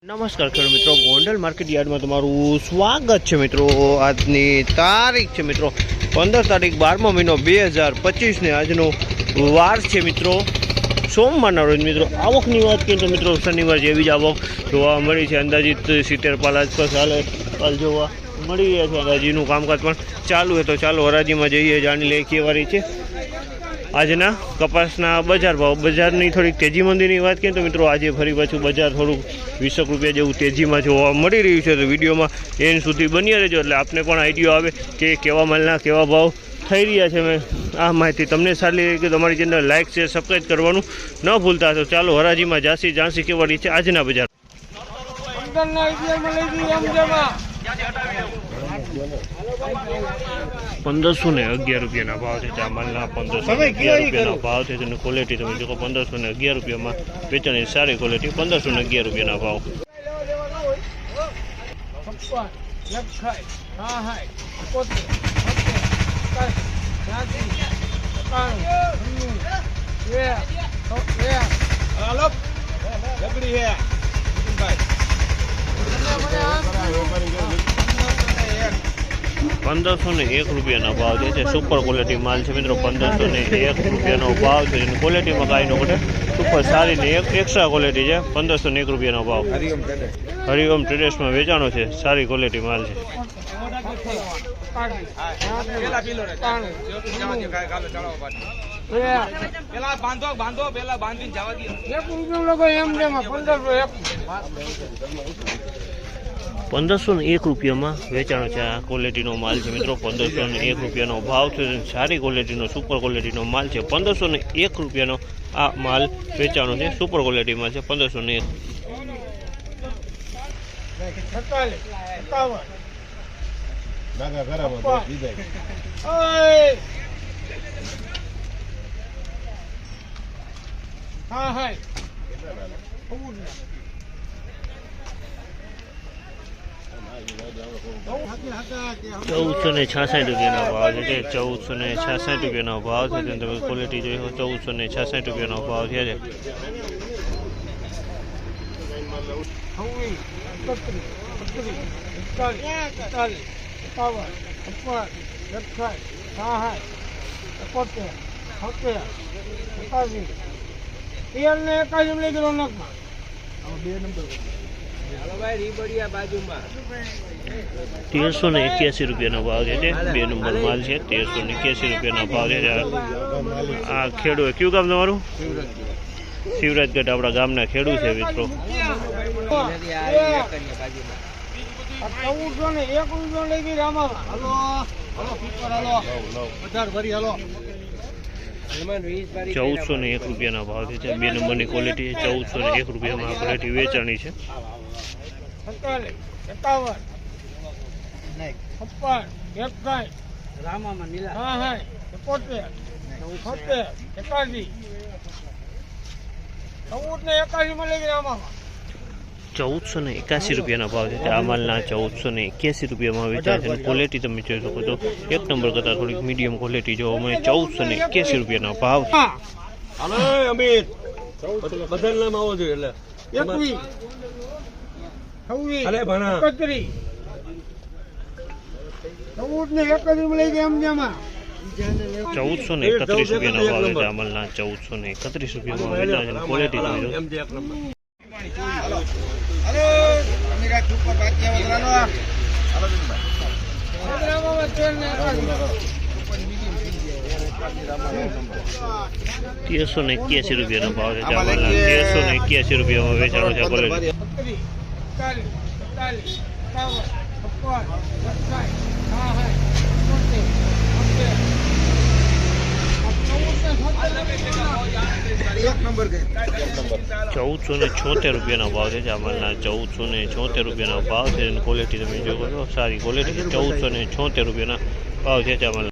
નમસ્કાર ખેડૂત મિત્રો, ગોંડલ માર્કેટ યાર્ડમાં તમારું સ્વાગત છે મિત્રો। આજની તારીખ છે મિત્રો 15 તારીખ 12મો મહિનો 2025 ને આજનો વાર છે મિત્રો સોમવારના રોજ મિત્રો। આવકની વાત કરીએ તો મિત્રો શનિવાર જેવી જ આવક જોવા મળી છે। અંદાજિત 70 આસપાસ હાલ જોવા મળી રહ્યા છે। હરાજીનું કામકાજ પણ ચાલુ છે, તો ચાલો હરાજીમાં જઈએ, જાણી લઈએ કેવા રહી છે આજના કપાસના બજાર ભાવ। બજારની થોડીક તેજી મંદીની વાત કરીએ તો મિત્રો આજે ફરી પાછું બજાર થોડુંક 20 રૂપિયા જેવું તેજીમાં જોવા મળી રહ્યું છે। તો વિડીયોમાં એન્ડ સુધી બન્યા રહેજો એટલે આપને પણ આઈડિયો આવે કે કેવા માલના કેવા ભાવ થઈ રહ્યા છે। મેં આ માહિતી તમને સારી લાગી કે તમારી ચેનલ લાઇક શેર સબસ્ક્રાઈબ કરવાનું ન ભૂલતા। તો ચાલો હરાજીમાં જાણસી કેવા રહી છે આજના બજાર। 1511 રૂપિયાના ભાવ છે ચામલના। 1511 રૂપિયાનો ભાવ છે તેની ક્વોલિટી તમે જો 1511 રૂપિયામાં વેચાણી સારી ક્વોલિટી 1511 રૂપિયાના ભાવ। ₹1501 રૂપિયાના ભાવ છે સુપર ક્વોલિટી માલ છે મિત્રો। 1501 રૂપિયાનો ભાવ છે જેની ક્વોલિટીમાં કાંઈ ન ઘટે, સુપર સારી ને એક એક્સ્ટ્રા ક્વોલિટી છે। 1501 રૂપિયાનો ભાવ હરિઓમ ટ્રેડર્સમાં વેચાણો છે, સારી ક્વોલિટી માલ છે। ₹1501 રૂપિયામાં વેચાણો છે આ ક્વોલિટીનો માલ છે મિત્રો। 1501 રૂપિયાનો ભાવ છે, સારી ક્વોલિટીનો સુપર ક્વોલિટીનો માલ છે। 1501 રૂપિયાનો આ માલ વેચાણો છે, સુપર ક્વોલિટીમાં છે। 1501 ₹1466 રૂપિયાનો ભાવ છે। 1466 રૂપિયાનો ભાવ છે, તમે ક્વોલિટી જોઈ 1466 રૂપિયાનો ભાવ છે। 1381 રૂપિયાનો ભાવ છે, 2 નંબર માલ છે। 1381 રૂપિયાનો ભાવ છે। આ ખેડૂત કયું ગામ તમારું? શિવરાજગઢ આપણા ગામના ખેડૂત છે મિત્રો। 1401 રૂપિયાના ભાવ છે, 2 નંબરની ક્વોલિટી છે। 1401 રૂપિયામાં આ ક્વોલિટી વેચાણી છે। ₹1481 રૂપિયાના ભાવ છે આ માલના। 1481 રૂપિયામાં વેચાય છે। ક્વોલિટી તમે જોઈ શકો છો, એક નંબર કરતાં થોડીક મીડિયમ ક્વોલિટી જોવા મળે। 1481 રૂપિયાના ભાવ। ₹1431 રૂપિયાના ભાવ છે અમલના। 1431 રૂપિયામાં વેચાય છે, ક્વોલિટી તમે જો। ₹1381 રૂપિયાનો ભાવ છે ચાવલના। 1381 રૂપિયામાં વેચાણો છે ક્વોલિટી। 1476 રૂપિયાનો ભાવ છે ચાવલના। 1476 રૂપિયાનો ભાવ છે, ક્વોલિટી તમે જોવો છો સારી ક્વોલિટી છે। 1476 રૂપિયાના ભાવ છે ચાવલના।